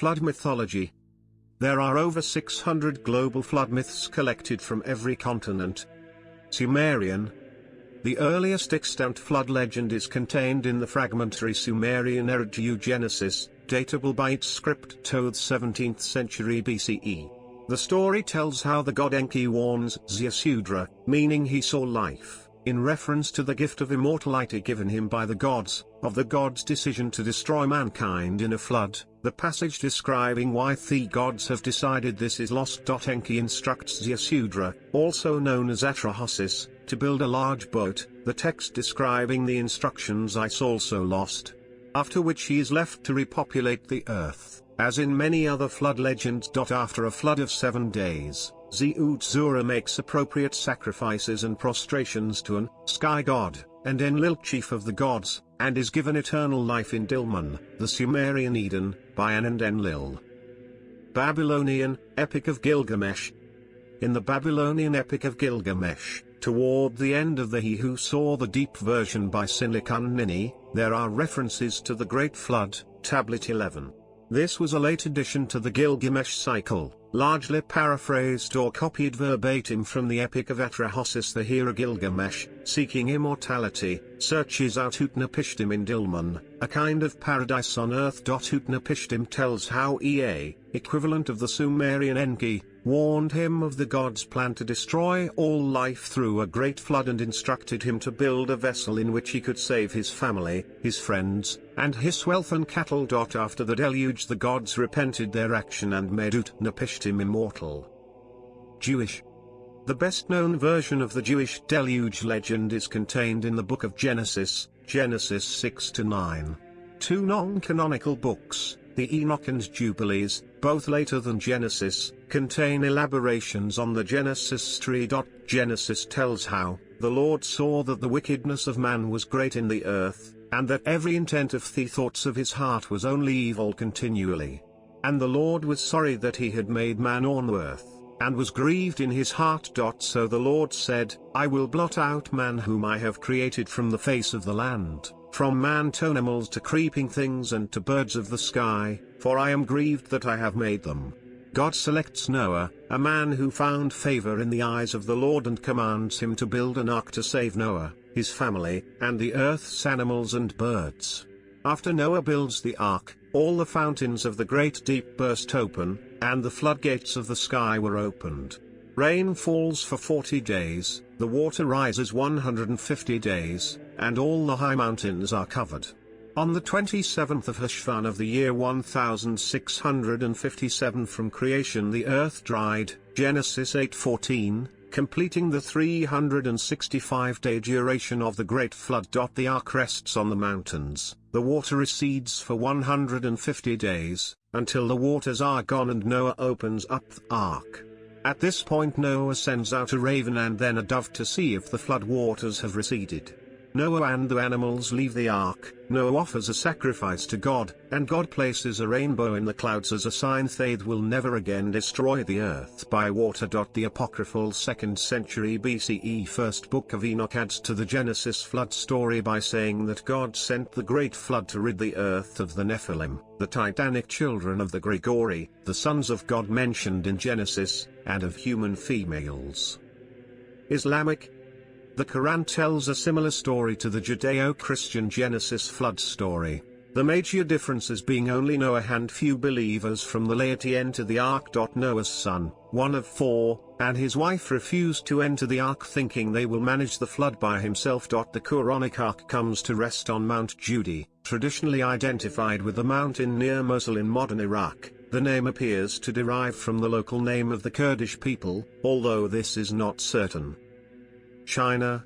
Flood mythology. There are over 600 global flood myths collected from every continent. Sumerian. The earliest extant flood legend is contained in the fragmentary Sumerian Erudite Genesis, datable by its script to the 17th century BCE. The story tells how the god Enki warns Ziusudra, meaning he saw life, in reference to the gift of immortality given him by the gods, of the gods' decision to destroy mankind in a flood. The passage describing why the gods have decided this is lost. Enki instructs Ziusudra, also known as Atrahasis, to build a large boat, the text describing the instructions is also lost. After which he is left to repopulate the earth, as in many other flood legends. After a flood of 7 days, Ziusudra makes appropriate sacrifices and prostrations to an sky god, and Enlil, chief of the gods, and is given eternal life in Dilmun, the Sumerian Eden, by An and Enlil. Babylonian Epic of Gilgamesh. In the Babylonian Epic of Gilgamesh, toward the end of the He Who Saw the Deep version by Silicon Nini, there are references to the Great Flood, Tablet 11. This was a late addition to the Gilgamesh cycle, largely paraphrased or copied verbatim from the Epic of Atrahasis. The hero Gilgamesh, seeking immortality, searches out Utnapishtim in Dilmun, a kind of paradise on earth. Utnapishtim tells how Ea, equivalent of the Sumerian Enki, warned him of the gods' plan to destroy all life through a great flood and instructed him to build a vessel in which he could save his family, his friends, and his wealth and cattle. After the deluge the gods repented their action and made Utnapishtim immortal. Jewish. The best-known version of the Jewish deluge legend is contained in the Book of Genesis, Genesis 6-9. Two non-canonical books, the Enoch and Jubilees, both later than Genesis, contain elaborations on the Genesis tree. Genesis tells how the Lord saw that the wickedness of man was great in the earth, and that every intent of the thoughts of his heart was only evil continually. And the Lord was sorry that he had made man on earth, and was grieved in his heart. So the Lord said, I will blot out man whom I have created from the face of the land, from man to animals to creeping things and to birds of the sky, for I am grieved that I have made them. God selects Noah, a man who found favor in the eyes of the Lord, and commands him to build an ark to save Noah, his family, and the earth's animals and birds. After Noah builds the ark, all the fountains of the great deep burst open, and the floodgates of the sky were opened. Rain falls for 40 days, the water rises 150 days, and all the high mountains are covered. On the 27th of Heshvan of the year 1657 from creation the earth dried, Genesis 8:14, completing the 365-day duration of the great flood. The ark rests on the mountains, the water recedes for 150 days, until the waters are gone and Noah opens up the ark. At this point Noah sends out a raven and then a dove to see if the flood waters have receded. Noah and the animals leave the ark, Noah offers a sacrifice to God, and God places a rainbow in the clouds as a sign they will never again destroy the earth by water. The apocryphal 2nd century BCE first book of Enoch adds to the Genesis flood story by saying that God sent the great flood to rid the earth of the Nephilim, the titanic children of the Grigori, the sons of God mentioned in Genesis, and of human females. Islamic. The Quran tells a similar story to the Judeo-Christian Genesis flood story, the major differences being only Noah and few believers from the laity enter the ark. Noah's son, one of 4, and his wife refuse to enter the ark thinking they will manage the flood by himself. The Quranic ark comes to rest on Mount Judi, traditionally identified with the mountain near Mosul in modern Iraq. The name appears to derive from the local name of the Kurdish people, although this is not certain. China.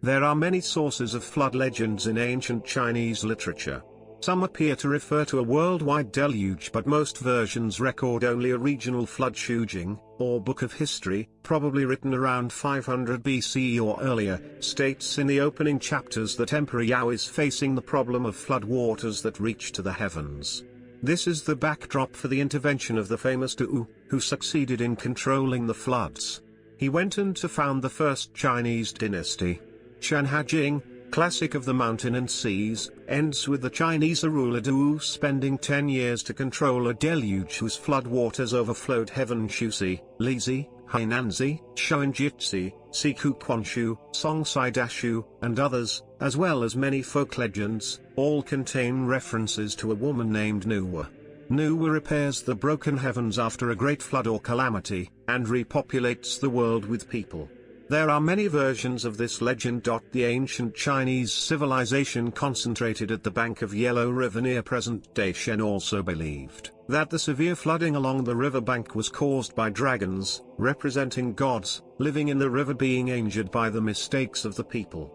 There are many sources of flood legends in ancient Chinese literature. Some appear to refer to a worldwide deluge, but most versions record only a regional flood. Shujing, or Book of History, probably written around 500 BCE or earlier, states in the opening chapters that Emperor Yao is facing the problem of flood waters that reach to the heavens. This is the backdrop for the intervention of the famous Tu, who succeeded in controlling the floods. He went on to found the first Chinese dynasty, Shanhajing. classic of the mountain and seas, ends with the Chinese ruler Du spending 10 years to control a deluge whose floodwaters overflowed heaven. Shusi, Lizi, Hainanzi, Shouanjitsi, Siku Kwanshu, Songsai Dashu, and others, as well as many folk legends, all contain references to a woman named Nuwa. Nuwa repairs the broken heavens after a great flood or calamity, and repopulates the world with people. There are many versions of this legend. The ancient Chinese civilization concentrated at the bank of Yellow River near present-day Shen also believed that the severe flooding along the river bank was caused by dragons, representing gods, living in the river being injured by the mistakes of the people.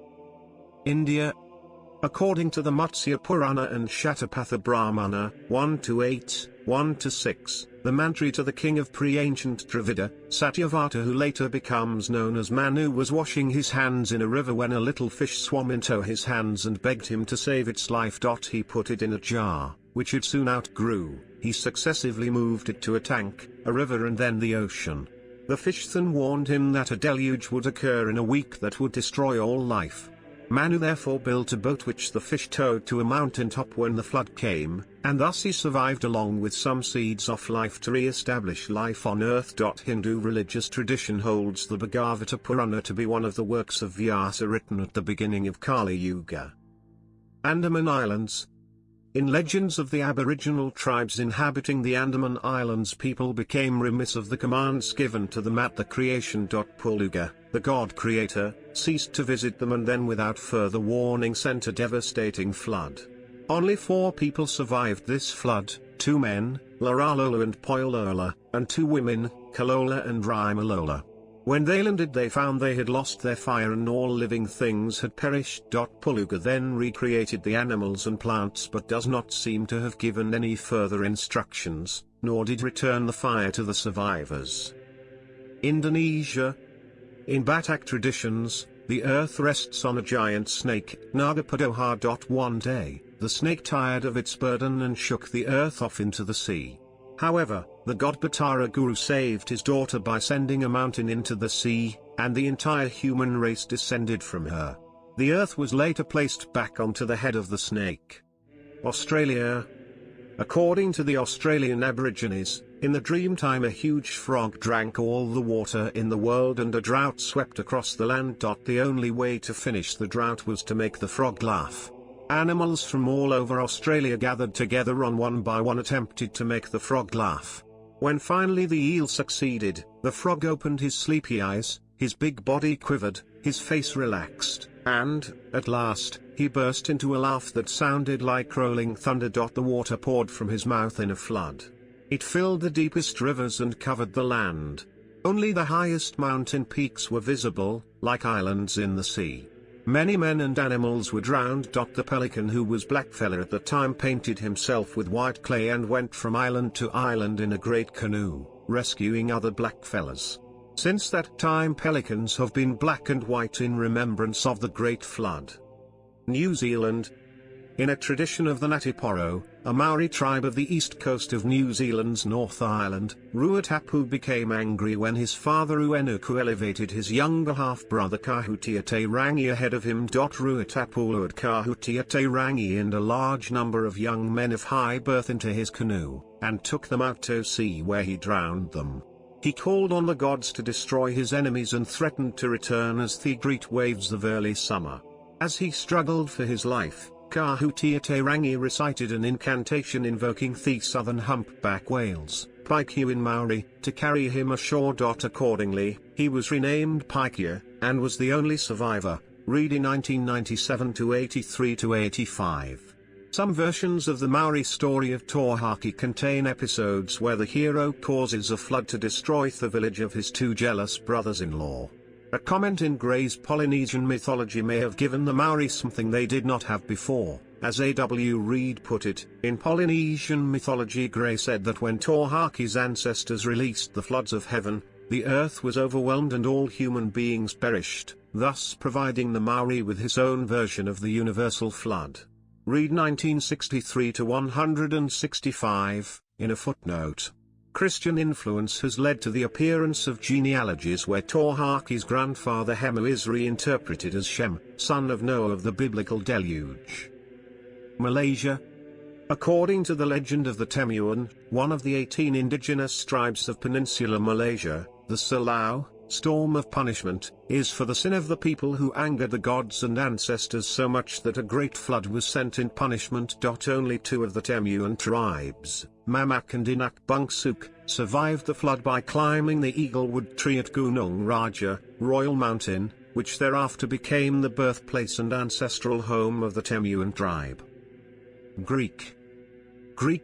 India. According to the Matsya Purana and Shatapatha Brahmana, 1-8, 1-6, the mantri to the king of pre-ancient Dravida, Satyavata, who later becomes known as Manu, was washing his hands in a river when a little fish swam into his hands and begged him to save its life. He put it in a jar, which it soon outgrew. He successively moved it to a tank, a river, and then the ocean. The fish then warned him that a deluge would occur in a week that would destroy all life. Manu therefore built a boat which the fish towed to a mountain top when the flood came, and thus he survived along with some seeds of life to re-establish life on earth. Hindu religious tradition holds the Bhagavata Purana to be one of the works of Vyasa written at the beginning of Kali Yuga. Andaman Islands. In legends of the aboriginal tribes inhabiting the Andaman Islands, people became remiss of the commands given to them at the creation. Puluga, the god creator, ceased to visit them and then without further warning sent a devastating flood. Only 4 people survived this flood, 2 men, Laralola and Poyolola, and 2 women, Kalola and Rimalola. When they landed they found they had lost their fire and all living things had perished. Puluga then recreated the animals and plants but does not seem to have given any further instructions, nor did return the fire to the survivors. Indonesia. In Batak traditions, the earth rests on a giant snake, Nagapadoha. One day, the snake tired of its burden and shook the earth off into the sea. However, the god Batara Guru saved his daughter by sending a mountain into the sea, and the entire human race descended from her. The earth was later placed back onto the head of the snake. Australia. According to the Australian Aborigines, in the dreamtime a huge frog drank all the water in the world and a drought swept across the land. The only way to finish the drought was to make the frog laugh. Animals from all over Australia gathered together and one by one attempted to make the frog laugh. When finally the eel succeeded, the frog opened his sleepy eyes, his big body quivered, his face relaxed, and, at last, he burst into a laugh that sounded like rolling thunder. The water poured from his mouth in a flood. It filled the deepest rivers and covered the land. Only the highest mountain peaks were visible, like islands in the sea. Many men and animals were drowned. The pelican, who was blackfella at the time, painted himself with white clay and went from island to island in a great canoe, rescuing other blackfellas. Since that time pelicans have been black and white in remembrance of the Great Flood. New Zealand. In a tradition of the Ngāti a Maori tribe of the east coast of New Zealand's North Island, Ruatapu became angry when his father Uenuku elevated his younger half-brother Kahutia Te Rangi ahead of him. Ruatapu lured Kahutia Te Rangi and a large number of young men of high birth into his canoe, and took them out to sea where he drowned them. He called on the gods to destroy his enemies and threatened to return as the great waves of early summer. As he struggled for his life, Kahutia Te Rangi recited an incantation invoking the southern humpback whales, Paikea in Maori, to carry him ashore. Accordingly, he was renamed Paikea, and was the only survivor. Read in 1997 to 83 to 85. Some versions of the Maori story of Tohaki contain episodes where the hero causes a flood to destroy the village of his 2 jealous brothers-in-law. A comment in Gray's Polynesian mythology may have given the Maori something they did not have before. As A.W. Reid put it, in Polynesian mythology Gray said that when Tohaki's ancestors released the floods of heaven, the earth was overwhelmed and all human beings perished, thus providing the Maori with his own version of the universal flood. Read 1963 to 165, in a footnote. Christian influence has led to the appearance of genealogies where Torhaki's grandfather Hemu is reinterpreted as Shem, son of Noah of the biblical deluge. Malaysia. According to the legend of the Temuan, one of the 18 indigenous tribes of Peninsular Malaysia, the Salau, storm of punishment, is for the sin of the people who angered the gods and ancestors so much that a great flood was sent in punishment. Only 2 of the Temuan tribes, Mamak and Inak Bungsuk, survived the flood by climbing the Eaglewood tree at Gunung Raja, Royal Mountain, which thereafter became the birthplace and ancestral home of the Temuan tribe. Greek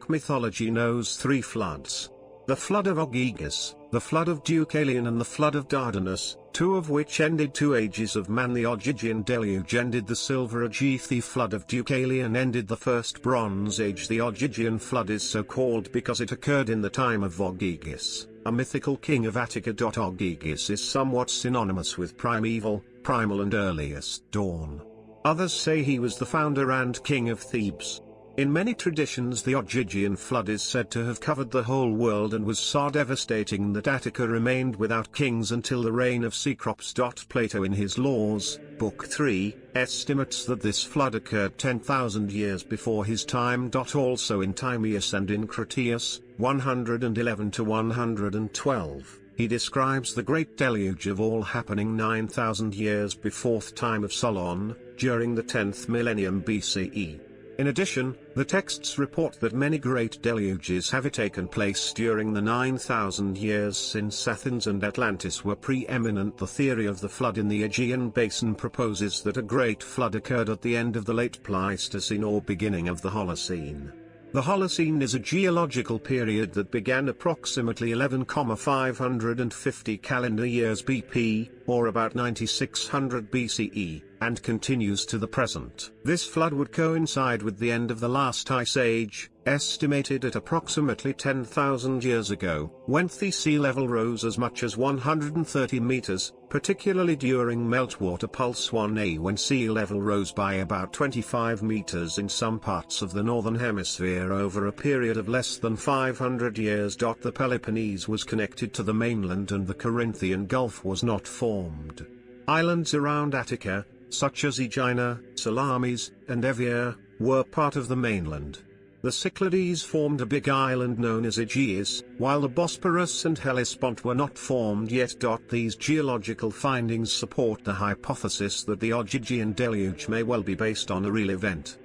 mythology knows 3 floods. The flood of Ogyges, the flood of Deucalion and the flood of Dardanus, 2 of which ended 2 ages of man. The Ogygian deluge ended the Silver Age. The flood of Deucalion ended the First Bronze Age. The Ogygian flood is so called because it occurred in the time of Ogyges, a mythical king of Attica. Ogyges is somewhat synonymous with primeval, primal and earliest dawn. Others say he was the founder and king of Thebes. In many traditions the Ogygian flood is said to have covered the whole world and was so devastating that Attica remained without kings until the reign of Cecrops. Plato in his Laws, Book 3, estimates that this flood occurred 10,000 years before his time. Also in Timaeus and in Critias, 111-112, he describes the great deluge of all happening 9,000 years before the time of Solon, during the 10th millennium BCE. In addition, the texts report that many great deluges have taken place during the 9,000 years since Athens and Atlantis were preeminent. The theory of the flood in the Aegean basin proposes that a great flood occurred at the end of the late Pleistocene or beginning of the Holocene. The Holocene is a geological period that began approximately 11,550 calendar years BP, or about 9600 BCE, and continues to the present. This flood would coincide with the end of the last ice age, estimated at approximately 10,000 years ago, when the sea level rose as much as 130 meters, particularly during meltwater pulse 1a when sea level rose by about 25 meters in some parts of the northern hemisphere over a period of less than 500 years. The Peloponnese was connected to the mainland and the Corinthian Gulf was not formed. Islands around Attica, such as Aegina, Salamis, and Evia, were part of the mainland. The Cyclades formed a big island known as Aegeus, while the Bosporus and Hellespont were not formed yet. These geological findings support the hypothesis that the Ogygian deluge may well be based on a real event.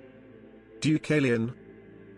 Deucalion.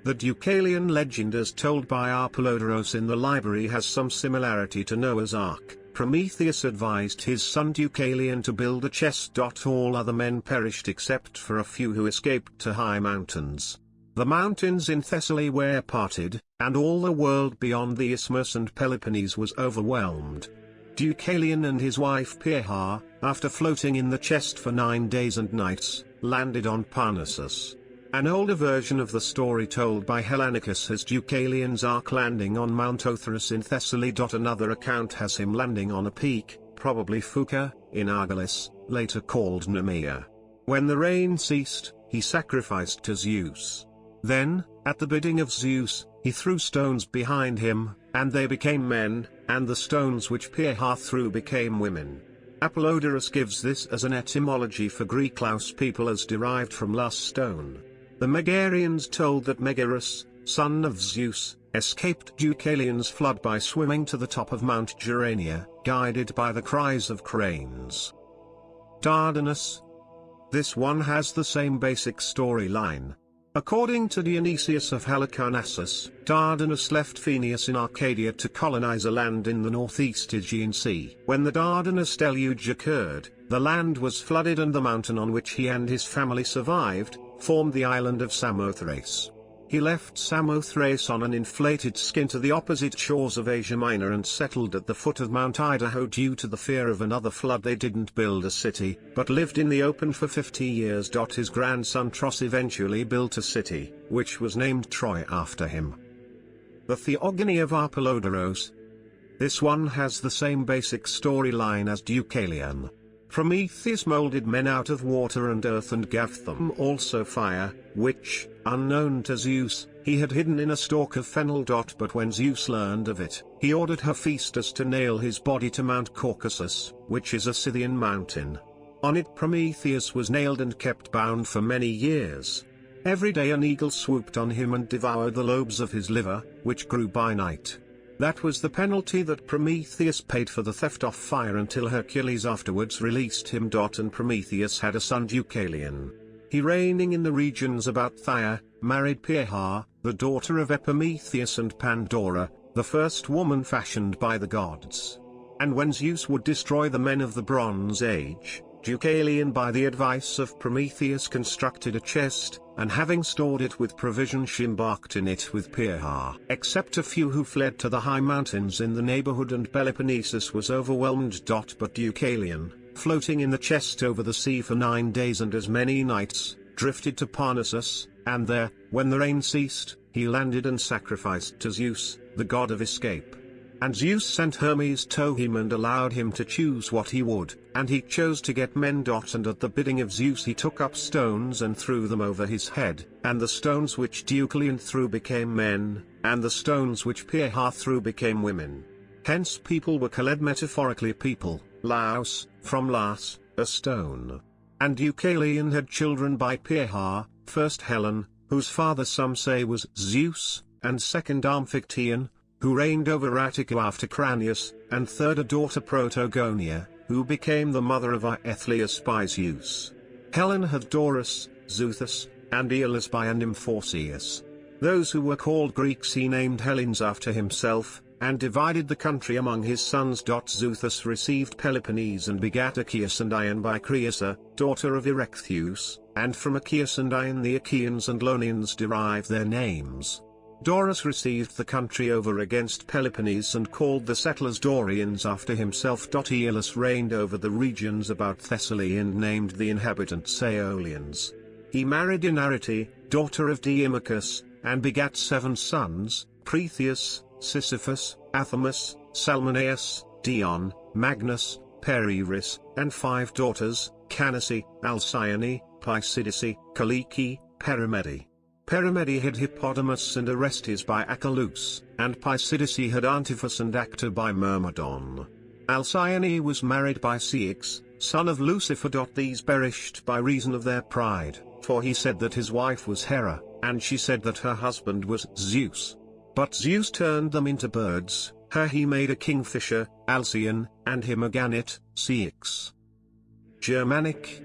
The Deucalion legend as told by Apollodorus in the library has some similarity to Noah's Ark. Prometheus advised his son Deucalion to build a chest. All other men perished except for a few who escaped to high mountains. The mountains in Thessaly were parted, and all the world beyond the Isthmus and Peloponnese was overwhelmed. Deucalion and his wife Pyrrha, after floating in the chest for 9 days and nights, landed on Parnassus. An older version of the story told by Hellanicus has Deucalion's ark landing on Mount Othrys in Thessaly. Another account has him landing on a peak, probably Fuca, in Argolis, later called Nemea. When the rain ceased, he sacrificed to Zeus. Then, at the bidding of Zeus, he threw stones behind him, and they became men, and the stones which Pyrrha threw became women. Apollodorus gives this as an etymology for Greek Laos people as derived from Lus stone. The Megarians told that Megaris, son of Zeus, escaped Deucalion's flood by swimming to the top of Mount Gerania, guided by the cries of cranes. Dardanus. This one has the same basic storyline. According to Dionysius of Halicarnassus, Dardanus left Phoenius in Arcadia to colonize a land in the northeast Aegean Sea. When the Dardanus deluge occurred, the land was flooded and the mountain on which he and his family survived, formed the island of Samothrace. He left Samothrace on an inflated skin to the opposite shores of Asia Minor and settled at the foot of Mount Idaho. Due to the fear of another flood they didn't build a city, but lived in the open for 50 years. His grandson Tros eventually built a city, which was named Troy after him. The Theogony of Apollodorus. This one has the same basic storyline as Deucalion. Prometheus molded men out of water and earth and gave them also fire, which, unknown to Zeus, he had hidden in a stalk of fennel. But when Zeus learned of it, he ordered Hephaestus to nail his body to Mount Caucasus, which is a Scythian mountain. On it Prometheus was nailed and kept bound for many years. Every day an eagle swooped on him and devoured the lobes of his liver, which grew by night. That was the penalty that Prometheus paid for the theft of fire until Hercules afterwards released him. And Prometheus had a son Deucalion. He, reigning in the regions about Thia, married Pyrrha, the daughter of Epimetheus and Pandora, the first woman fashioned by the gods. And when Zeus would destroy the men of the Bronze Age, Deucalion by the advice of Prometheus constructed a chest, and having stored it with provisions embarked in it with Pyrrha. Except a few who fled to the high mountains in the neighborhood, and Peloponnesus was overwhelmed. But Deucalion, floating in the chest over the sea for 9 days and as many nights, drifted to Parnassus, and there, when the rain ceased, he landed and sacrificed to Zeus, the god of escape. And Zeus sent Hermes to him and allowed him to choose what he would, and he chose to get men. And at the bidding of Zeus he took up stones and threw them over his head, and the stones which Deucalion threw became men, and the stones which Pyrrha threw became women. Hence people were called metaphorically people, laos, from las, a stone. And Deucalion had children by Pyrrha, first Helen, whose father some say was Zeus, and second Amphictyon, who reigned over Attica after Cranius, and third a daughter Protogonia, who became the mother of Aethlius by Zeus. Helen had Doris, Xuthus, and Aeolus by a nymph Orpheus. Those who were called Greeks he named Hellenes after himself, and divided the country among his sons. Xuthus received Peloponnese and begat Achaeus and Ion by Creusa, daughter of Erechtheus, and from Achaeus and Ion the Achaeans and Lonians derive their names. Doris received the country over against Peloponnese and called the settlers Dorians after himself. Aeolus reigned over the regions about Thessaly and named the inhabitants Aeolians. He married Inarite, daughter of Deimachus, and begat 7 sons, Pretheus, Sisyphus, Athamas, Salmoneus, Dion, Magnus, Periris, and 5 daughters, Canace, Alcyone, Pisidice, Kalike, Perimede. Perimede had Hippodamus and Orestes by Achelous, and Pisidice had Antiphus and Actor by Myrmidon. Alcyone was married by Ceyx, son of Lucifer. These perished by reason of their pride, for he said that his wife was Hera, and she said that her husband was Zeus. But Zeus turned them into birds, her he made a kingfisher, Alcyon, and him a gannet, Ceyx. Germanic.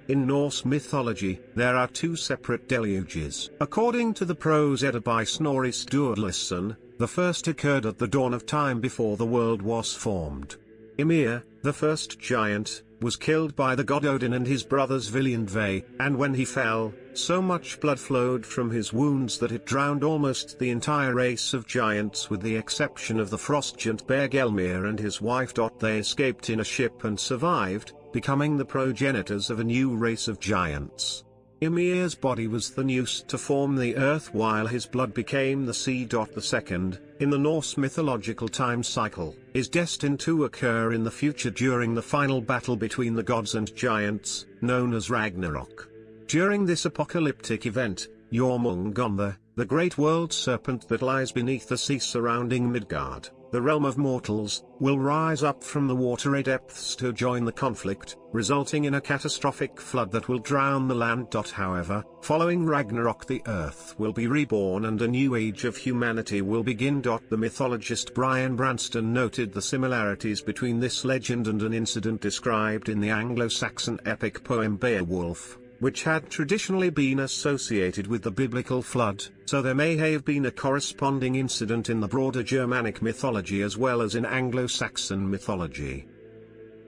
In Norse mythology, there are 2 separate deluges. According to the Prose Edda by Snorri Sturluson, the first occurred at the dawn of time before the world was formed. Ymir, the first giant, was killed by the god Odin and his brothers Vili and Ve, and when he fell, so much blood flowed from his wounds that it drowned almost the entire race of giants with the exception of the frost giant Bergelmir and his wife. They escaped in a ship and survived, becoming the progenitors of a new race of giants. Ymir's body was the noose to form the earth while his blood became the sea. The second, in the Norse mythological time cycle, is destined to occur in the future during the final battle between the gods and giants, known as Ragnarok. During this apocalyptic event, Jormungandr, the great world serpent that lies beneath the sea surrounding Midgard, the realm of mortals, will rise up from the watery depths to join the conflict, resulting in a catastrophic flood that will drown the land. However, following Ragnarok the earth will be reborn and a new age of humanity will begin. The mythologist Brian Branston noted the similarities between this legend and an incident described in the Anglo-Saxon epic poem Beowulf, which had traditionally been associated with the biblical flood, so there may have been a corresponding incident in the broader Germanic mythology as well as in Anglo-Saxon mythology.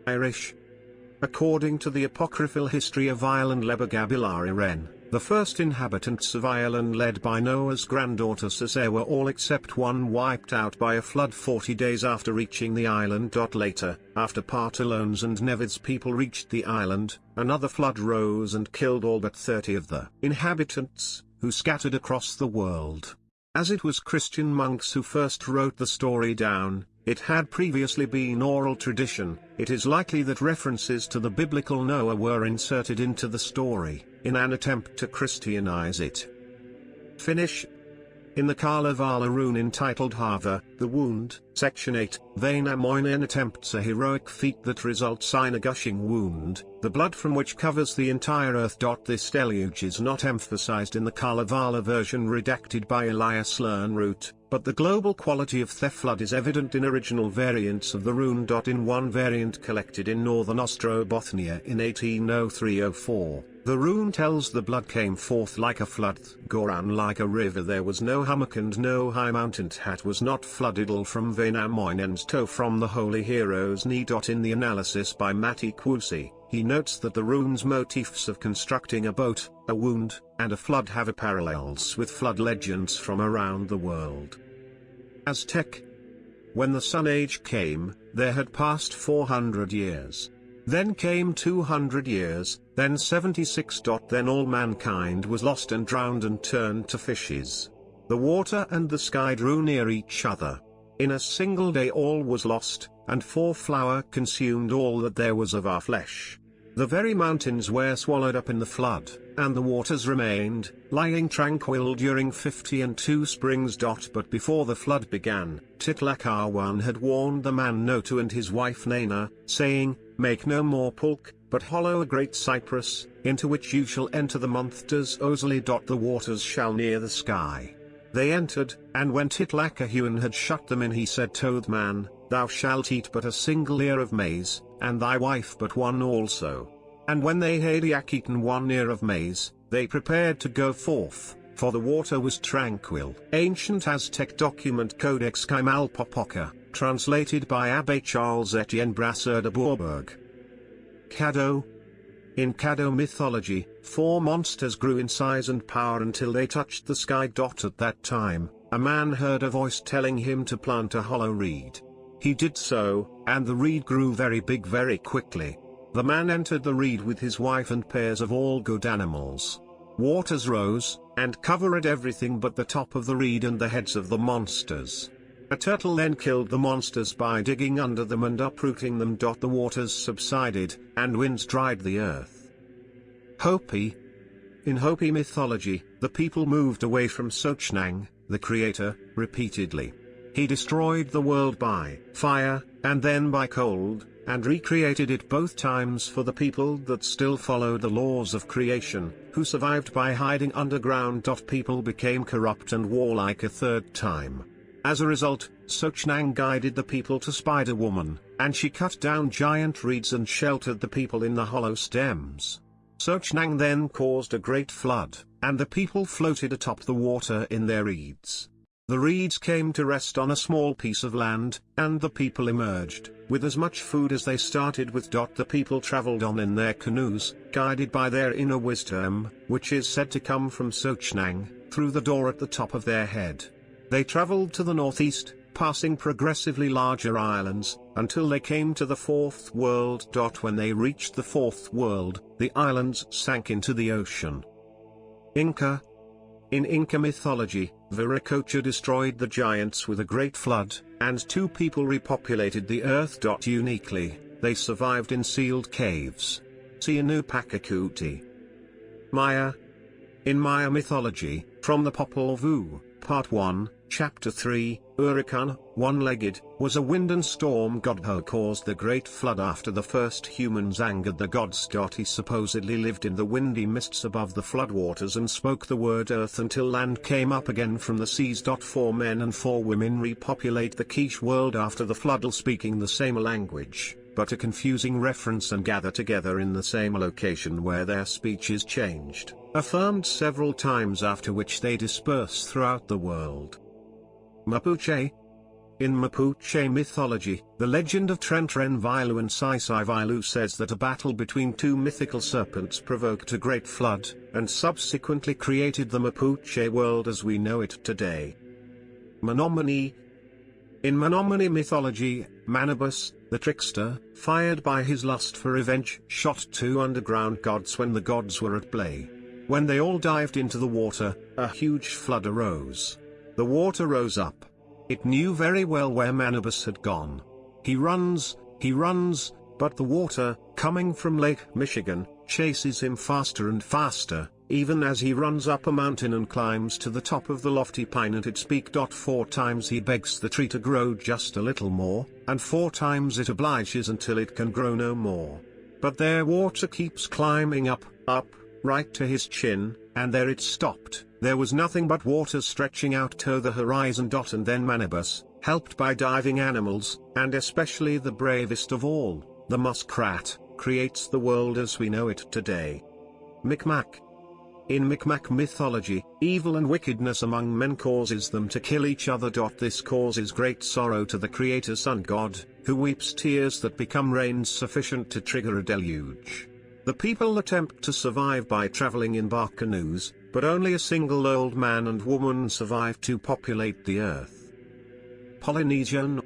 Irish. According to the apocryphal history of Ireland Lebagabilariren, the first inhabitants of Ireland led by Noah's granddaughter Sisera were all except one wiped out by a flood 40 days after reaching the island. Later, after Partalones and Nevids people reached the island, another flood rose and killed all but 30 of the inhabitants, who scattered across the world. As it was Christian monks who first wrote the story down, It had previously been oral tradition. It is likely that references to the biblical Noah were inserted into the story, in an attempt to Christianize it. Finish. In the Kalevala rune entitled Hava, the Wound, Section 8, Wainamoinen attempts a heroic feat that results in a gushing wound, the blood from which covers the entire earth. This deluge is not emphasized in the Kalevala version redacted by Elias Lönnrot, but the global quality of the flood is evident in original variants of the rune. In one variant collected in northern Ostrobothnia in 1803-04. The rune tells the blood came forth like a flood, Goran like a river. There was no hummock and no high mountain. Hat was not flooded. All from Wainamoinen's toe from the holy hero's knee. In the analysis by Matti Kuusi, he notes that the rune's motifs of constructing a boat, a wound, and a flood have parallels with flood legends from around the world. Aztec. When the Sun Age came, there had passed 400 years. Then came 200 years, then 76. Then all mankind was lost and drowned and turned to fishes. The water and the sky drew near each other. In a single day all was lost, and flour consumed all that there was of our flesh. The very mountains were swallowed up in the flood, and the waters remained, lying tranquil during 52 springs. But before the flood began, Titlacahuan had warned the man Notu and his wife Nana, saying, "Make no more pulque, but hollow a great cypress, into which you shall enter the month Ozarks. The waters shall near the sky." They entered, and when Titlacahuan had shut them in, he said to the man, "Thou shalt eat but a single ear of maize, and thy wife but one also." And when they had eaten 1 ear of maize, they prepared to go forth, for the water was tranquil. Ancient Aztec document Codex Quimalpopoca, translated by Abbé Charles Etienne Brasseur de Bourbourg. Caddo. In Caddo mythology, 4 monsters grew in size and power until they touched the sky. At that time, a man heard a voice telling him to plant a hollow reed. He did so, and the reed grew very big very quickly. The man entered the reed with his wife and pairs of all good animals. Waters rose, and covered everything but the top of the reed and the heads of the monsters. A turtle then killed the monsters by digging under them and uprooting them. The waters subsided, and winds dried the earth. Hopi. In Hopi mythology, the people moved away from Sochnang, the creator, repeatedly. He destroyed the world by fire, and then by cold, and recreated it both times for the people that still followed the laws of creation, who survived by hiding underground. People became corrupt and warlike a third time. As a result, Sochnang guided the people to Spider-Woman, and she cut down giant reeds and sheltered the people in the hollow stems. Sochnang then caused a great flood, and the people floated atop the water in their reeds. The reeds came to rest on a small piece of land, and the people emerged, with as much food as they started with. The people traveled on in their canoes, guided by their inner wisdom, which is said to come from Sochnang, through the door at the top of their head. They traveled to the northeast, passing progressively larger islands, until they came to the 4th world. When they reached the 4th world, the islands sank into the ocean. Inca. In Inca mythology, Viracocha destroyed the giants with a great flood, and 2 people repopulated the earth. Uniquely, they survived in sealed caves. See Inu Pachacuti. Maya. In Maya mythology, from the Popol Vuh, Part 1, Chapter 3, Huracan, one-legged, was a wind and storm god who caused the great flood after the first humans angered the gods. He supposedly lived in the windy mists above the floodwaters and spoke the word earth until land came up again from the seas. 4 men and 4 women repopulate the Quiche world after the flood, all speaking the same language, but a confusing reference, and gather together in the same location where their speech is changed, affirmed several times, after which they disperse throughout the world. Mapuche. In Mapuche mythology, the legend of Trentrenvailu and Saisaivilu says that a battle between 2 mythical serpents provoked a great flood, and subsequently created the Mapuche world as we know it today. Menominee. In Menominee mythology, Manabus, the trickster, fired by his lust for revenge, shot 2 underground gods when the gods were at play. When they all dived into the water, a huge flood arose. The water rose up. It knew very well where Manabus had gone. He runs, but the water, coming from Lake Michigan, chases him faster and faster, even as he runs up a mountain and climbs to the top of the lofty pine at its peak. 4 times he begs the tree to grow just a little more, and 4 times it obliges until it can grow no more. But their water keeps climbing up, right to his chin, and there it stopped. There was nothing but water stretching out to the horizon. And then Manabus, helped by diving animals, and especially the bravest of all, the muskrat, creates the world as we know it today. Micmac. In Micmac mythology, evil and wickedness among men causes them to kill each other. This causes great sorrow to the Creator Sun God, who weeps tears that become rains sufficient to trigger a deluge. The people attempt to survive by traveling in bark canoes, but only a single old man and woman survive to populate the earth. Polynesian.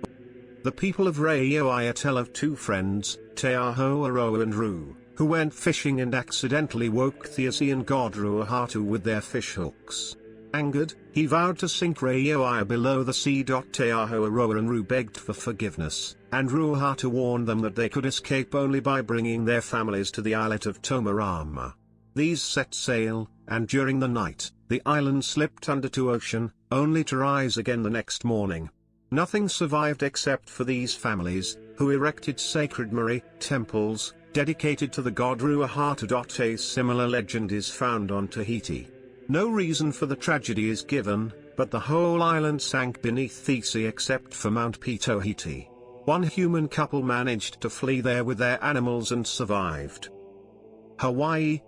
The people of Raiaia tell of 2 friends, Te Aho and Ru, who went fishing and accidentally woke the Asian god Ruahatu with their fish hooks. Angered, he vowed to sink Raiaia below the sea. Te Aho and Ru begged for forgiveness, and Ruahatu warned them that they could escape only by bringing their families to the islet of Tomarama. These set sail, and during the night, the island slipped under to ocean, only to rise again the next morning. Nothing survived except for these families, who erected sacred Mari temples, dedicated to the god Ruahatu. A similar legend is found on Tahiti. No reason for the tragedy is given, but the whole island sank beneath the sea except for Mount Pitohiti. 1 human couple managed to flee there with their animals and survived. Hawaii.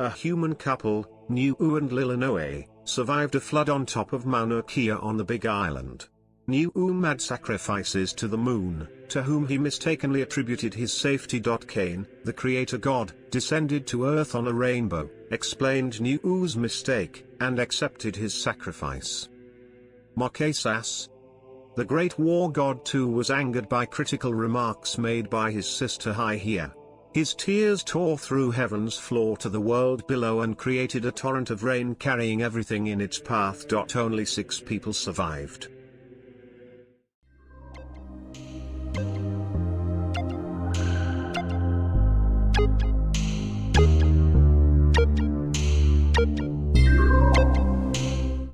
A human couple, Niu'u and Lilinoe, survived a flood on top of Mauna Kea on the Big Island. Niu'u made sacrifices to the moon, to whom he mistakenly attributed his safety. Cain, the creator god, descended to earth on a rainbow, explained Niu'u's mistake, and accepted his sacrifice. Marquesas. The great war god too was angered by critical remarks made by his sister Hyea. His tears tore through heaven's floor to the world below and created a torrent of rain carrying everything in its path. Only 6 people survived.